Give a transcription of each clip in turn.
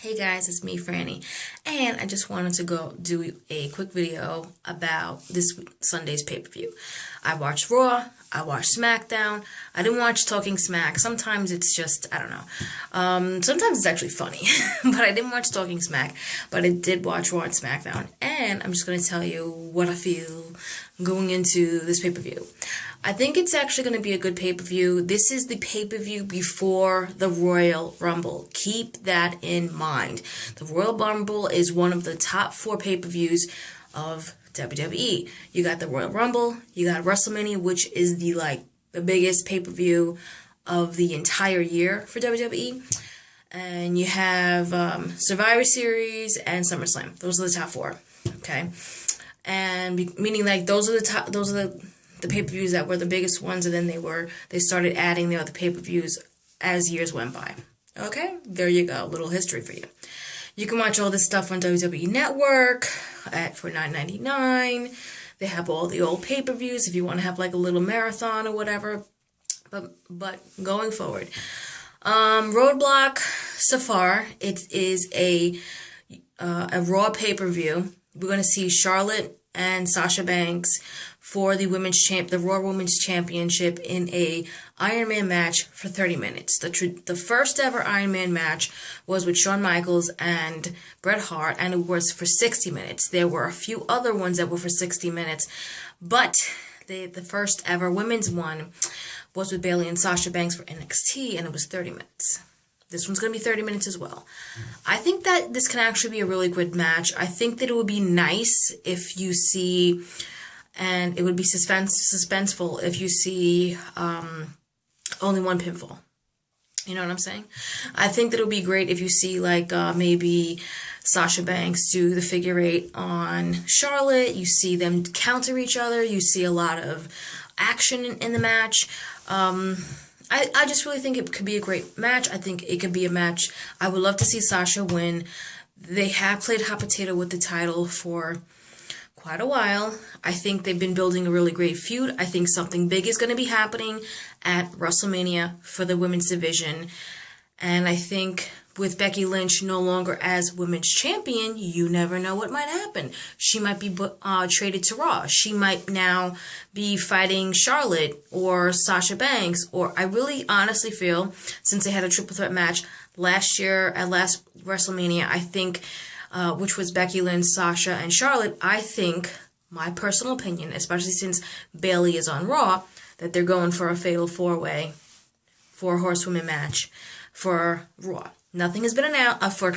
Hey guys, it's me, Franny, and I just wanted to go do a quick video about this Sunday's pay-per-view. I watched Raw, I watched SmackDown. I didn't watch Talking Smack. Sometimes it's just, I don't know. Sometimes it's actually funny, but I didn't watch Talking Smack, but I did watch Raw and SmackDown, and I'm just going to tell you what I feel going into this pay-per-view. I think it's actually going to be a good pay-per-view. This is the pay-per-view before the Royal Rumble. Keep that in mind. The Royal Rumble is one of the top 4 pay-per-views of WWE. You got the Royal Rumble, you got WrestleMania, which is the biggest pay-per-view of the entire year for WWE. And you have Survivor Series and SummerSlam. Those are the top 4. Okay? And meaning those are the pay-per-views that were the biggest ones, and then they started adding the other pay-per-views as years went by. Okay, there you go, a little history for you. You can watch all this stuff on WWE Network for $9.99. They have all the old pay-per-views if you want to have a little marathon or whatever. But going forward, Roadblock so far, it is a Raw pay-per-view. We're going to see Charlotte and Sasha Banks for the Raw Women's Championship in a Iron Man match for 30 minutes. The first ever Iron Man match was with Shawn Michaels and Bret Hart, and it was for 60 minutes. There were a few other ones that were for 60 minutes, but the first ever women's one was with Bayley and Sasha Banks for NXT, and it was 30 minutes. This one's going to be 30 minutes as well. I think that this can actually be a really good match. I think that it would be nice if you see, and it would be suspenseful if you see only one pinfall. You know what I'm saying? I think that it would be great if you see maybe Sasha Banks do the figure 8 on Charlotte. You see them counter each other. You see a lot of action in the match. I just really think it could be a great match. I think it could be a match. I would love to see Sasha win. They have played hot potato with the title for quite a while. I think they've been building a really great feud. I think something big is going to be happening at WrestleMania for the women's division. And I think with Becky Lynch no longer as women's champion, you never know what might happen. She might be traded to Raw. She might now be fighting Charlotte or Sasha Banks. Or I really honestly feel, since they had a triple threat match last year at last WrestleMania, I think, which was Becky Lynch, Sasha, and Charlotte, I think, my personal opinion, especially since Bayley is on Raw, that they're going for a fatal 4-way, 4 horsewomen match for Raw. Nothing has been announced, for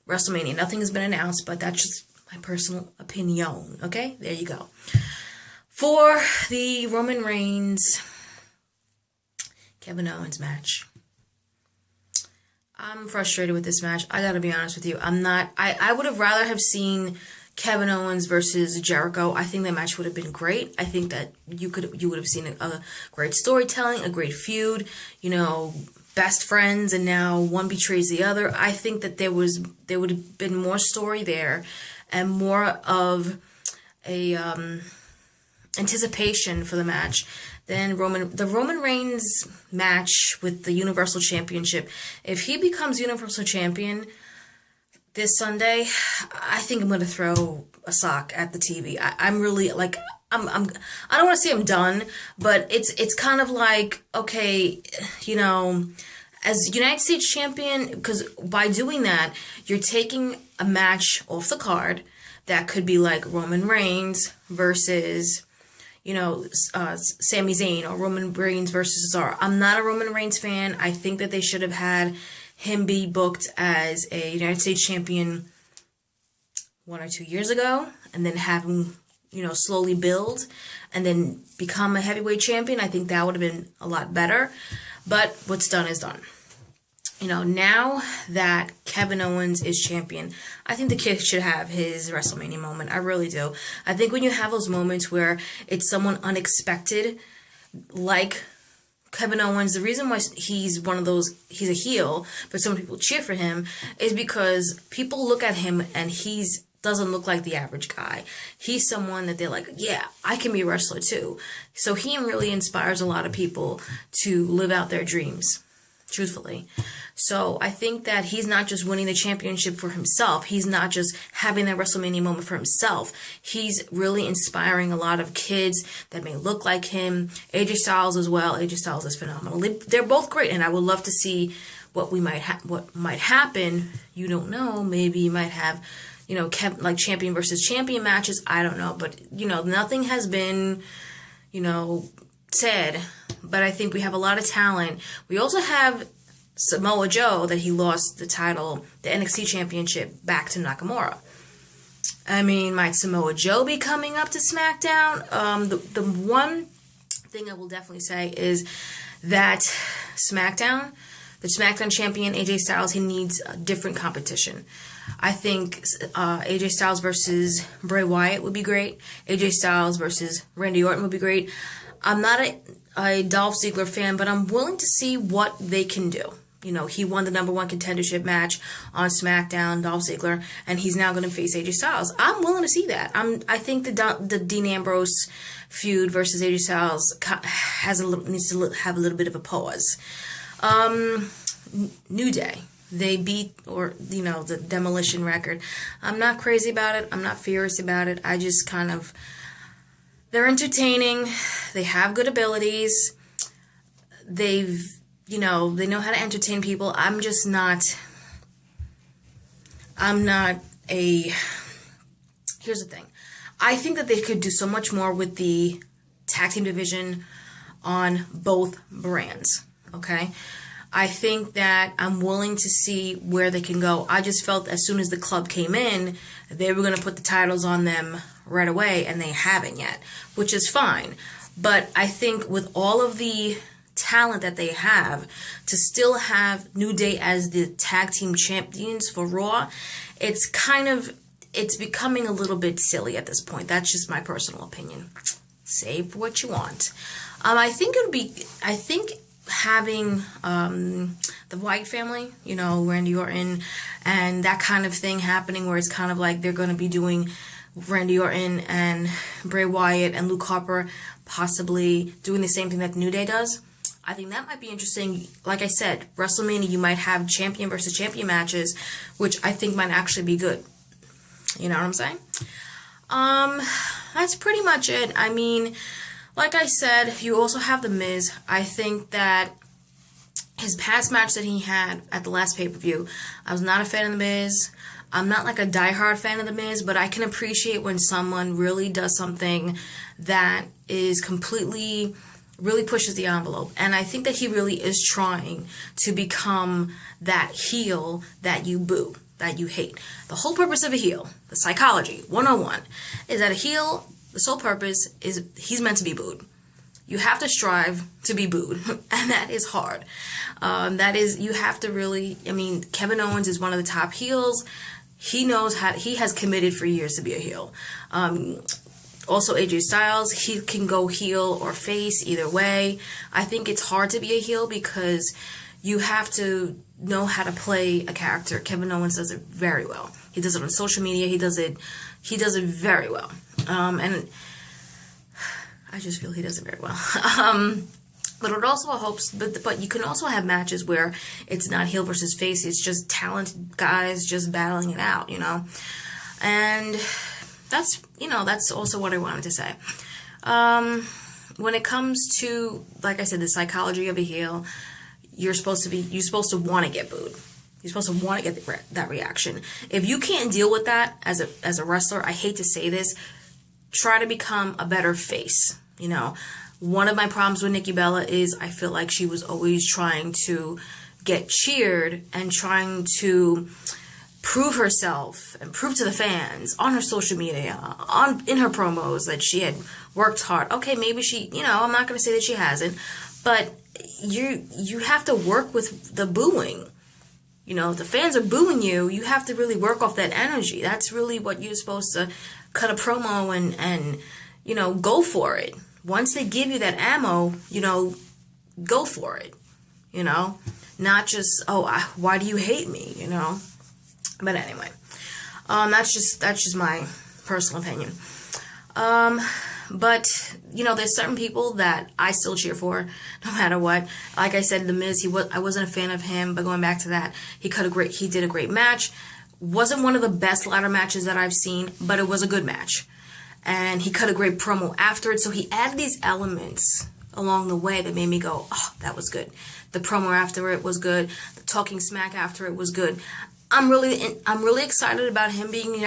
WrestleMania. Nothing has been announced, but that's just my personal opinion, okay? There you go. For the Roman Reigns, Kevin Owens match. I'm frustrated with this match. I gotta be honest with you. I would have rather have seen Kevin Owens versus Jericho. I think that match would have been great. I think that you would have seen a great storytelling, a great feud, best friends, and now one betrays the other. I think that there would have been more story there and more of a anticipation for the match than the Roman Reigns match with the Universal Championship. If he becomes Universal Champion this Sunday, I think I'm going to throw a sock at the TV. I'm really I don't want to say I'm done, but it's kind of okay, as United States champion, because by doing that, you're taking a match off the card that could be Roman Reigns versus, Sami Zayn, or Roman Reigns versus Cesaro. I'm not a Roman Reigns fan. I think that they should have had him be booked as a United States champion 1 or 2 years ago, and then have him, slowly build and then become a heavyweight champion. I think that would have been a lot better. But what's done is done. Now that Kevin Owens is champion, I think the kid should have his WrestleMania moment. I really do. I think when you have those moments where it's someone unexpected, like Kevin Owens, the reason why he's a heel, but some people cheer for him, is because people look at him and he's doesn't look like the average guy. He's someone that they're like, yeah, I can be a wrestler too. So he really inspires a lot of people to live out their dreams. truthfully. So I think that he's not just winning the championship for himself. He's not just having that WrestleMania moment for himself. He's really inspiring a lot of kids that may look like him. AJ Styles as well. AJ Styles is phenomenal. They're both great, and I would love to see what might happen. You don't know. Maybe you might have, like champion versus champion matches. I don't know, but nothing has been, said. But I think we have a lot of talent. We also have Samoa Joe, that he lost the title, the NXT championship, back to Nakamura. I mean, might Samoa Joe be coming up to SmackDown? The one thing I will definitely say is that the SmackDown champion, AJ Styles, he needs a different competition. I think AJ Styles versus Bray Wyatt would be great. AJ Styles versus Randy Orton would be great. I'm not a Dolph Ziggler fan, but I'm willing to see what they can do. He won the #1 contendership match on SmackDown, Dolph Ziggler, and he's now going to face AJ Styles. I'm willing to see that. I think the Dean Ambrose feud versus AJ Styles needs to have a little bit of a pause. New Day. They beat, the Demolition record. I'm not crazy about it. I'm not furious about it. I just they're entertaining. They have good abilities. They know how to entertain people. Here's the thing. I think that they could do so much more with the tag team division on both brands. Okay? I think that I'm willing to see where they can go. I just felt as soon as the club came in, they were going to put the titles on them right away, and they haven't yet, which is fine. But I think with all of the talent that they have, to still have New Day as the tag team champions for Raw, it's becoming a little bit silly at this point. That's just my personal opinion. Say for what you want. I think having the White family, Randy Orton, and that kind of thing happening, where it's kind of like they're going to be doing Randy Orton and Bray Wyatt and Luke Harper possibly doing the same thing that New Day does. I think that might be interesting. Like I said, WrestleMania, you might have champion versus champion matches, which I think might actually be good. You know what I'm saying? That's pretty much it. I mean, like I said, you also have The Miz. I think that his past match that he had at the last pay-per-view, I was not a fan of The Miz. I'm not like a diehard fan of The Miz, but I can appreciate when someone really does something that is really pushes the envelope. And I think that he really is trying to become that heel that you boo, that you hate. The whole purpose of a heel, the psychology 101, is that a heel, the sole purpose is he's meant to be booed. You have to strive to be booed, and that is hard. You have to really, Kevin Owens is one of the top heels. He has committed for years to be a heel. Also, AJ Styles, he can go heel or face, either way. I think it's hard to be a heel because you have to know how to play a character. Kevin Owens does it very well. He does it on social media. He does it very well. And I just feel he does it very well. But it also helps, but you can also have matches where it's not heel versus face. It's just talented guys just battling it out, And that's also what I wanted to say. When it comes to, like I said, the psychology of a heel, you're supposed to want to get booed. You're supposed to want to get that reaction. If you can't deal with that as a wrestler, I hate to say this, try to become a better face. One of my problems with Nikki Bella is I feel like she was always trying to get cheered and trying to prove herself and prove to the fans on her social media, in her promos, that she had worked hard. Okay, maybe she, I'm not going to say that she hasn't, but you have to work with the booing. If the fans are booing you, you have to really work off that energy. That's really what you're supposed to cut a promo and go for it. Once they give you that ammo, go for it. Not just, why do you hate me? But anyway, that's just my personal opinion. But, you know, there's certain people that I still cheer for, no matter what. Like I said, The Miz, I wasn't a fan of him, but going back to that, he did a great match. Wasn't one of the best ladder matches that I've seen, but it was a good match. And he cut a great promo after it, so he added these elements along the way that made me go, oh, that was good. The promo after it was good. The talking smack after it was good. I'm really excited about him being the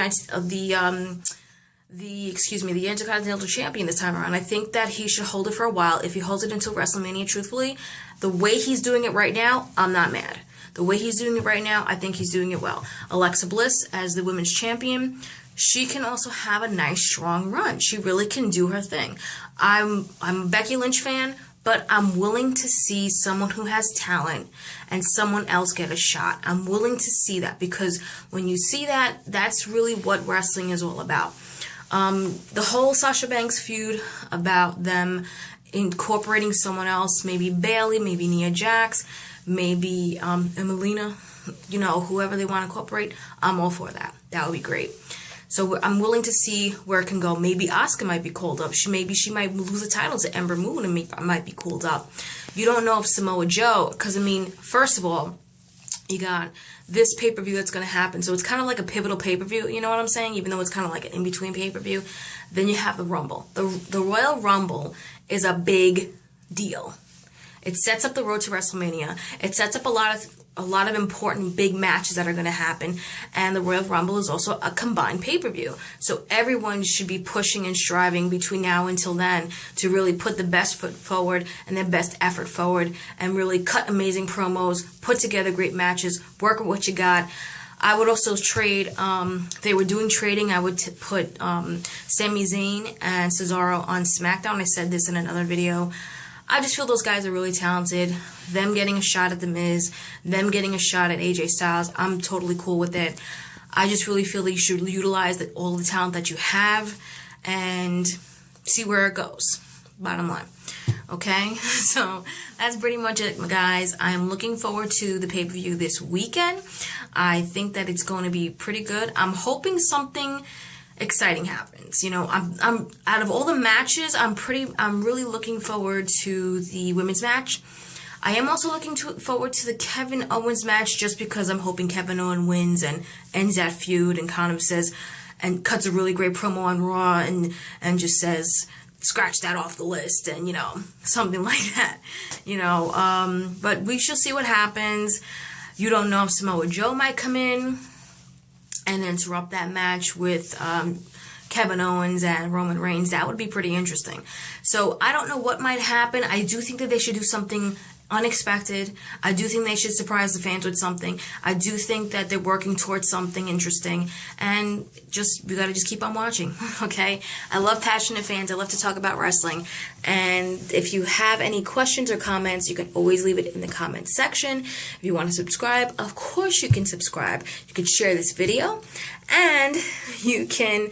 Intercontinental Champion this time around. I think that he should hold it for a while. If he holds it until WrestleMania, truthfully, the way he's doing it right now, I'm not mad. The way he's doing it right now, I think he's doing it well. Alexa Bliss as the Women's Champion, she can also have a nice, strong run. She really can do her thing. I'm a Becky Lynch fan, but I'm willing to see someone who has talent and someone else get a shot. I'm willing to see that, because when you see that, that's really what wrestling is all about. The whole Sasha Banks feud about them incorporating someone else, maybe Bayley, maybe Nia Jax, maybe Emelina, you know, whoever they want to incorporate, I'm all for that. That would be great. So I'm willing to see where it can go. Maybe Asuka might be called up. She might lose the title to Ember Moon and might be called up. You don't know if Samoa Joe, because I mean, first of all, you got this pay-per-view that's going to happen. So it's kind of like a pivotal pay-per-view, you know what I'm saying? Even though it's kind of like an in-between pay-per-view. Then you have the Rumble. The Royal Rumble is a big deal. It sets up the road to WrestleMania. It sets up a lot of important big matches that are going to happen. And the Royal Rumble is also a combined pay-per-view. So everyone should be pushing and striving between now until then to really put the best foot forward and their best effort forward and really cut amazing promos, put together great matches, work with what you got. I would also trade, they were doing trading, I would put Sami Zayn and Cesaro on SmackDown. I said this in another video. I just feel those guys are really talented. Them getting a shot at The Miz, them getting a shot at AJ Styles, I'm totally cool with it. I just really feel that you should utilize all the talent that you have and see where it goes. Bottom line. Okay? So that's pretty much it, my guys. I'm looking forward to the pay-per-view this weekend. I think that it's going to be pretty good. I'm hoping something exciting happens. You know, I'm out of all the matches, I'm really looking forward to the women's match. I am also looking forward to the Kevin Owens match, just because I'm hoping Kevin Owens wins and ends that feud and kind of says and cuts a really great promo on Raw and just says, scratch that off the list, and you know, something like that. You know, but we shall see what happens. You don't know if Samoa Joe might come in and interrupt that match with Kevin Owens and Roman Reigns. That would be pretty interesting. So I don't know what might happen. I do think that they should do something unexpected. I do think they should surprise the fans with something. I do think that they're working towards something interesting, and we gotta just keep on watching. Okay, I love passionate fans. I love to talk about wrestling, and if you have any questions or comments, you can always leave it in the comment section. If you want to subscribe, of course you can subscribe. You can share this video, and you can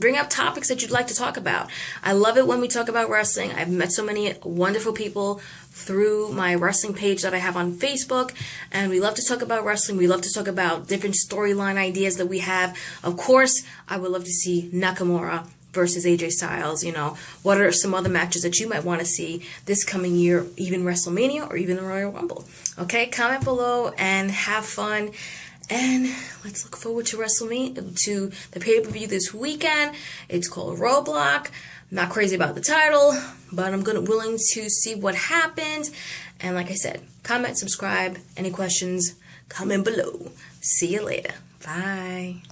bring up topics that you'd like to talk about. I love it when we talk about wrestling. I've met so many wonderful people through my wrestling page that I have on Facebook, and we love to talk about wrestling. We love to talk about different storyline ideas that we have. Of course, I would love to see Nakamura versus AJ Styles. You know, what are some other matches that you might want to see this coming year, even WrestleMania or even the Royal Rumble? Okay, comment below and have fun. And let's look forward to WrestleMania, to the pay-per-view this weekend. It's called Roadblock. I'm not crazy about the title, but I'm willing to see what happens. And like I said, comment, subscribe. Any questions, comment below. See you later. Bye.